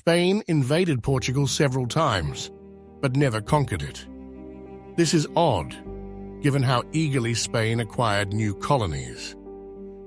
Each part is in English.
Spain invaded Portugal several times, but never conquered it. This is odd, given how eagerly Spain acquired new colonies.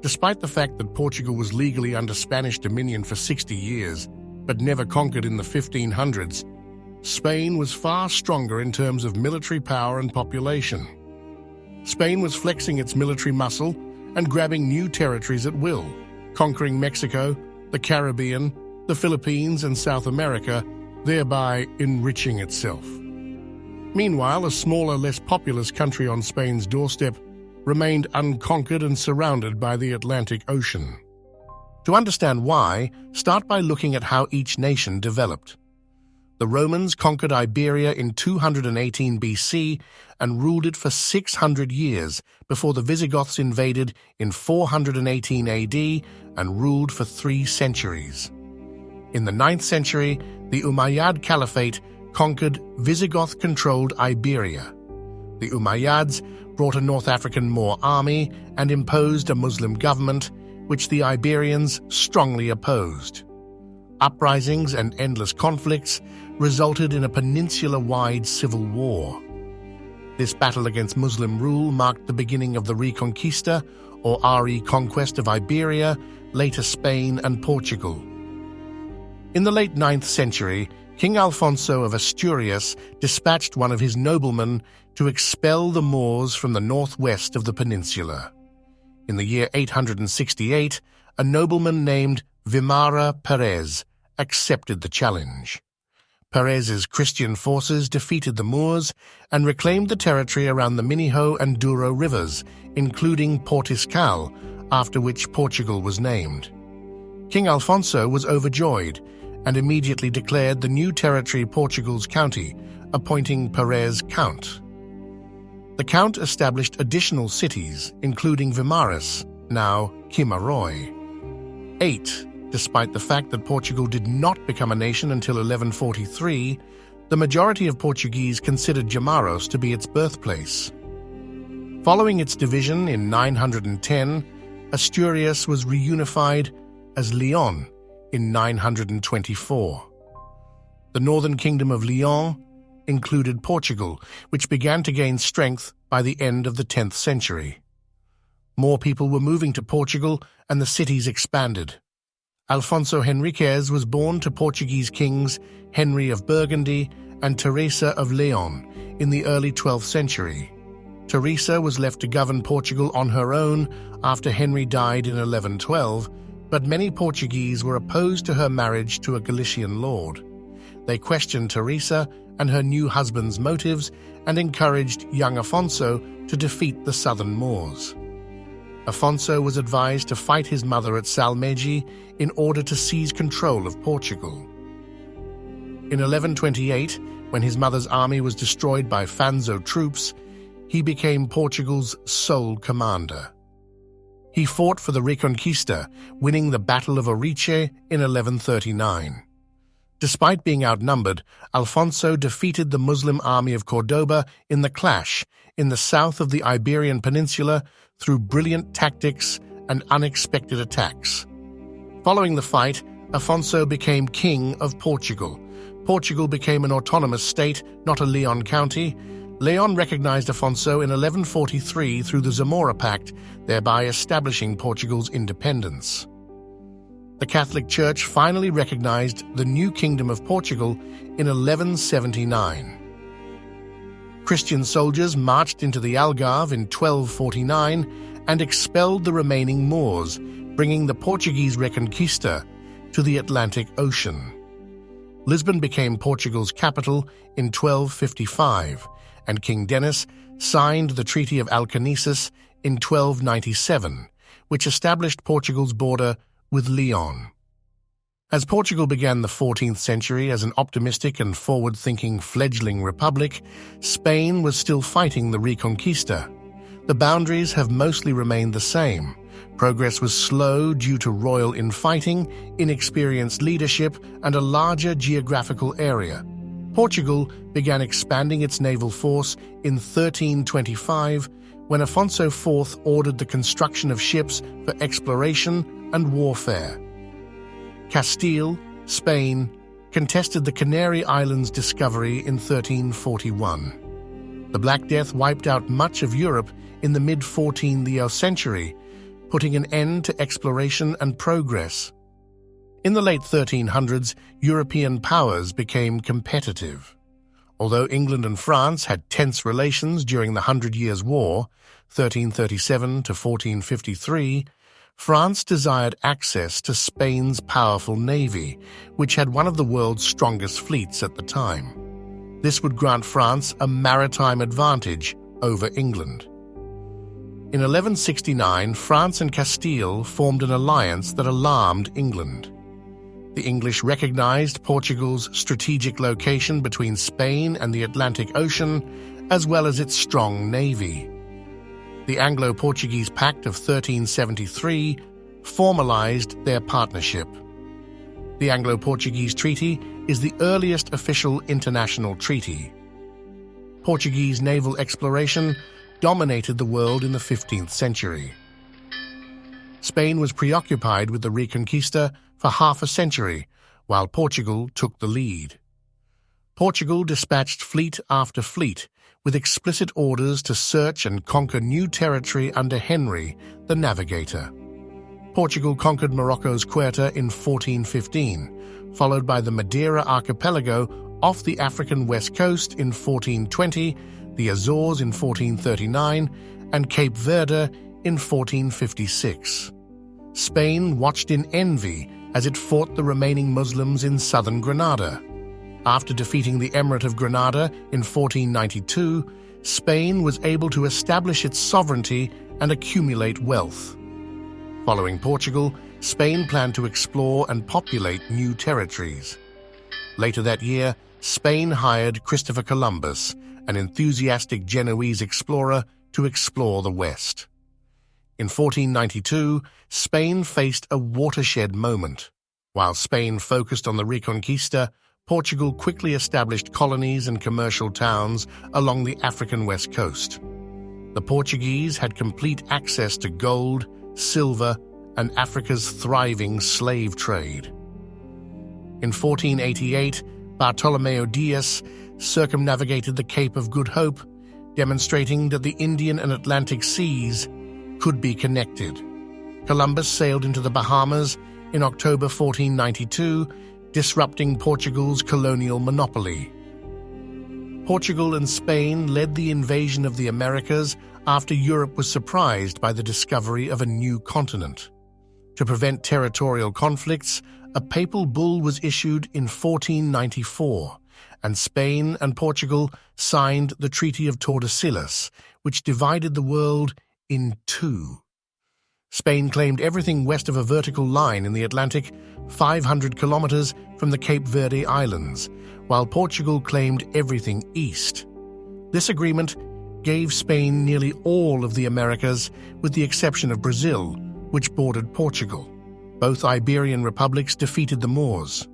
Despite the fact that Portugal was legally under Spanish dominion for 60 years, but never conquered in the 1500s, Spain was far stronger in terms of military power and population. Spain was flexing its military muscle and grabbing new territories at will, conquering Mexico, the Caribbean, the Philippines, and South America, thereby enriching itself. Meanwhile, a smaller, less populous country on Spain's doorstep remained unconquered and surrounded by the Atlantic Ocean. To understand why, start by looking at how each nation developed. The Romans conquered Iberia in 218 BC and ruled it for 600 years before the Visigoths invaded in 418 AD and ruled for 3 centuries. In the 9th century, the Umayyad Caliphate conquered Visigoth-controlled Iberia. The Umayyads brought a North African Moor army and imposed a Muslim government, which the Iberians strongly opposed. Uprisings and endless conflicts resulted in a peninsula-wide civil war. This battle against Muslim rule marked the beginning of the Reconquista, or conquest of Iberia, later Spain and Portugal. In the late 9th century, King Alfonso of Asturias dispatched one of his noblemen to expel the Moors from the northwest of the peninsula. In the year 868, a nobleman named Vimara Perez accepted the challenge. Perez's Christian forces defeated the Moors and reclaimed the territory around the Minho and Douro rivers, including Portugal, after which Portugal was named. King Alfonso was overjoyed and immediately declared the new territory Portugal's county, appointing Perez count. The count established additional cities, including Vimaras, now Quimaroi. 8. Despite the fact that Portugal did not become a nation until 1143, the majority of Portuguese considered Jamaros to be its birthplace. Following its division in 910, Asturias was reunified as Leon in 924. The northern kingdom of Leon included Portugal, which began to gain strength by the end of the 10th century. More people were moving to Portugal, and the cities expanded. Alfonso Henriquez was born to Portuguese kings Henry of Burgundy and Teresa of Leon in the early 12th century. Teresa was left to govern Portugal on her own after Henry died in 1112, but many Portuguese were opposed to her marriage to a Galician lord. They questioned Teresa and her new husband's motives and encouraged young Afonso to defeat the southern Moors. Afonso was advised to fight his mother at Salmeji in order to seize control of Portugal. In 1128, when his mother's army was destroyed by Fanzo troops, he became Portugal's sole commander. He fought for the Reconquista, winning the Battle of Oriche in 1139. Despite being outnumbered, Alfonso defeated the Muslim army of Cordoba in the clash in the south of the Iberian Peninsula through brilliant tactics and unexpected attacks. Following the fight, Afonso became king of Portugal. Portugal became an autonomous state, not a Leon county. Leon recognized Afonso in 1143 through the Zamora Pact, thereby establishing Portugal's independence. The Catholic Church finally recognized the new Kingdom of Portugal in 1179. Christian soldiers marched into the Algarve in 1249 and expelled the remaining Moors, bringing the Portuguese Reconquista to the Atlantic Ocean. Lisbon became Portugal's capital in 1255, and King Denis signed the Treaty of Alcanisas in 1297, which established Portugal's border with Leon. As Portugal began the 14th century as an optimistic and forward-thinking fledgling republic, Spain was still fighting the Reconquista. The boundaries have mostly remained the same. Progress was slow due to royal infighting, inexperienced leadership, and a larger geographical area. Portugal began expanding its naval force in 1325 when Afonso IV ordered the construction of ships for exploration and warfare. Castile, Spain, contested the Canary Islands discovery in 1341. The Black Death wiped out much of Europe in the mid-14th century, putting an end to exploration and progress. In the late 1300s, European powers became competitive. Although England and France had tense relations during the Hundred Years' War, 1337 to 1453, France desired access to Spain's powerful navy, which had one of the world's strongest fleets at the time. This would grant France a maritime advantage over England. In 1169, France and Castile formed an alliance that alarmed England. The English recognized Portugal's strategic location between Spain and the Atlantic Ocean, as well as its strong navy. The Anglo-Portuguese Pact of 1373 formalized their partnership. The Anglo-Portuguese Treaty is the earliest official international treaty. Portuguese naval exploration dominated the world in the 15th century. Spain was preoccupied with the Reconquista for half a century, while Portugal took the lead. Portugal dispatched fleet after fleet, with explicit orders to search and conquer new territory under Henry, the Navigator. Portugal conquered Morocco's Ceuta in 1415, followed by the Madeira archipelago off the African west coast in 1420, the Azores in 1439, and Cape Verde in 1456. Spain watched in envy as it fought the remaining Muslims in southern Granada. After defeating the Emirate of Granada in 1492, Spain was able to establish its sovereignty and accumulate wealth. Following Portugal, Spain planned to explore and populate new territories. Later that year, Spain hired Christopher Columbus, an enthusiastic Genoese explorer, to explore the West. In 1492, Spain faced a watershed moment. While Spain focused on the Reconquista, Portugal quickly established colonies and commercial towns along the African west coast. The Portuguese had complete access to gold, silver, and Africa's thriving slave trade. In 1488, Bartolomeo Dias circumnavigated the Cape of Good Hope, demonstrating that the Indian and Atlantic seas could be connected. Columbus sailed into the Bahamas in October 1492, disrupting Portugal's colonial monopoly. Portugal and Spain led the invasion of the Americas after Europe was surprised by the discovery of a new continent. To prevent territorial conflicts, a papal bull was issued in 1494, and Spain and Portugal signed the Treaty of Tordesillas, which divided the world in two. Spain claimed everything west of a vertical line in the Atlantic, 500 kilometers from the Cape Verde Islands, while Portugal claimed everything east. This agreement gave Spain nearly all of the Americas, with the exception of Brazil, which bordered Portugal. Both Iberian republics defeated the Moors.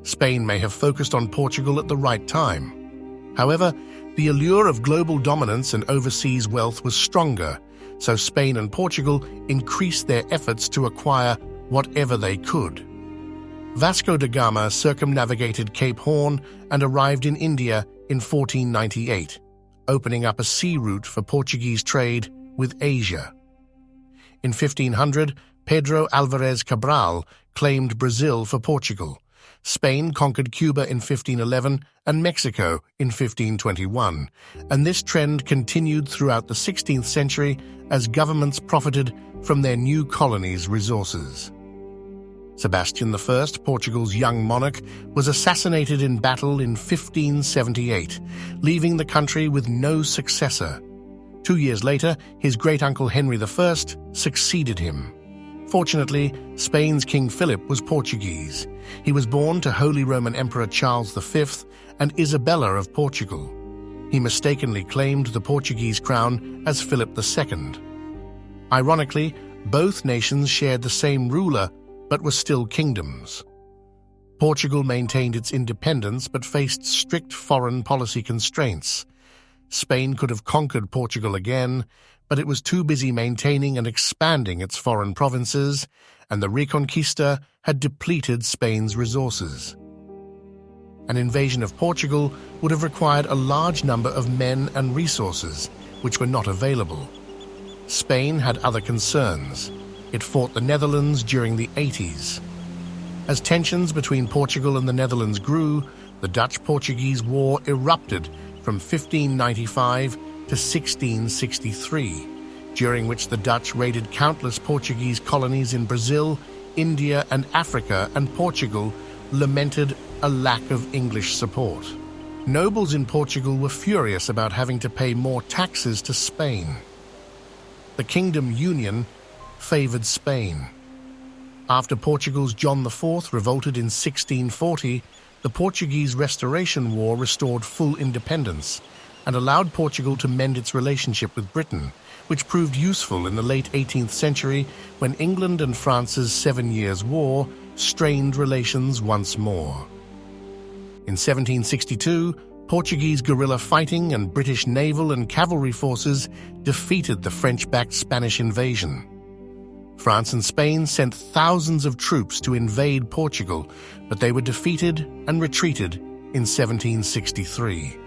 Spain may have focused on Portugal at the right time. However, the allure of global dominance and overseas wealth was stronger, so Spain and Portugal increased their efforts to acquire whatever they could. Vasco da Gama circumnavigated Cape Horn and arrived in India in 1498, opening up a sea route for Portuguese trade with Asia. In 1500, Pedro Álvares Cabral claimed Brazil for Portugal. Spain conquered Cuba in 1511 and Mexico in 1521, and this trend continued throughout the 16th century as governments profited from their new colonies' resources. Sebastian I, Portugal's young monarch, was assassinated in battle in 1578, leaving the country with no successor. 2 years later, his great-uncle Henry I succeeded him. Fortunately, Spain's King Philip was Portuguese. He was born to Holy Roman Emperor Charles V and Isabella of Portugal. He mistakenly claimed the Portuguese crown as Philip II. Ironically, both nations shared the same ruler, but were still kingdoms. Portugal maintained its independence but faced strict foreign policy constraints. Spain could have conquered Portugal again, but it was too busy maintaining and expanding its foreign provinces, and the Reconquista had depleted Spain's resources. An invasion of Portugal would have required a large number of men and resources, which were not available. Spain had other concerns. It fought the Netherlands during the 80s. As tensions between Portugal and the Netherlands grew, the Dutch-Portuguese War erupted from 1595 to 1663, during which the Dutch raided countless Portuguese colonies in Brazil, India, and Africa, and Portugal lamented a lack of English support. Nobles in Portugal were furious about having to pay more taxes to Spain. The Kingdom Union favored Spain. After Portugal's John IV revolted in 1640, the Portuguese Restoration War restored full independence and allowed Portugal to mend its relationship with Britain, which proved useful in the late 18th century when England and France's 7 Years' War strained relations once more. In 1762, Portuguese guerrilla fighting and British naval and cavalry forces defeated the French-backed Spanish invasion. France and Spain sent thousands of troops to invade Portugal, but they were defeated and retreated in 1763.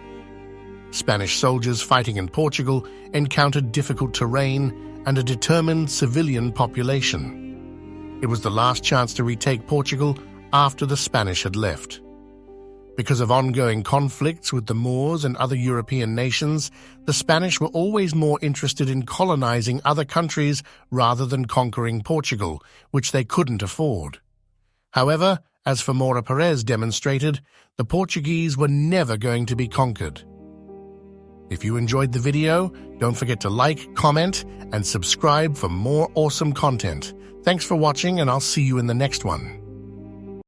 Spanish soldiers fighting in Portugal encountered difficult terrain and a determined civilian population. It was the last chance to retake Portugal after the Spanish had left. Because of ongoing conflicts with the Moors and other European nations, the Spanish were always more interested in colonizing other countries rather than conquering Portugal, which they couldn't afford. However, as Fernando Perez demonstrated, the Portuguese were never going to be conquered. If you enjoyed the video, don't forget to like, comment, and subscribe for more awesome content. Thanks for watching, and I'll see you in the next one.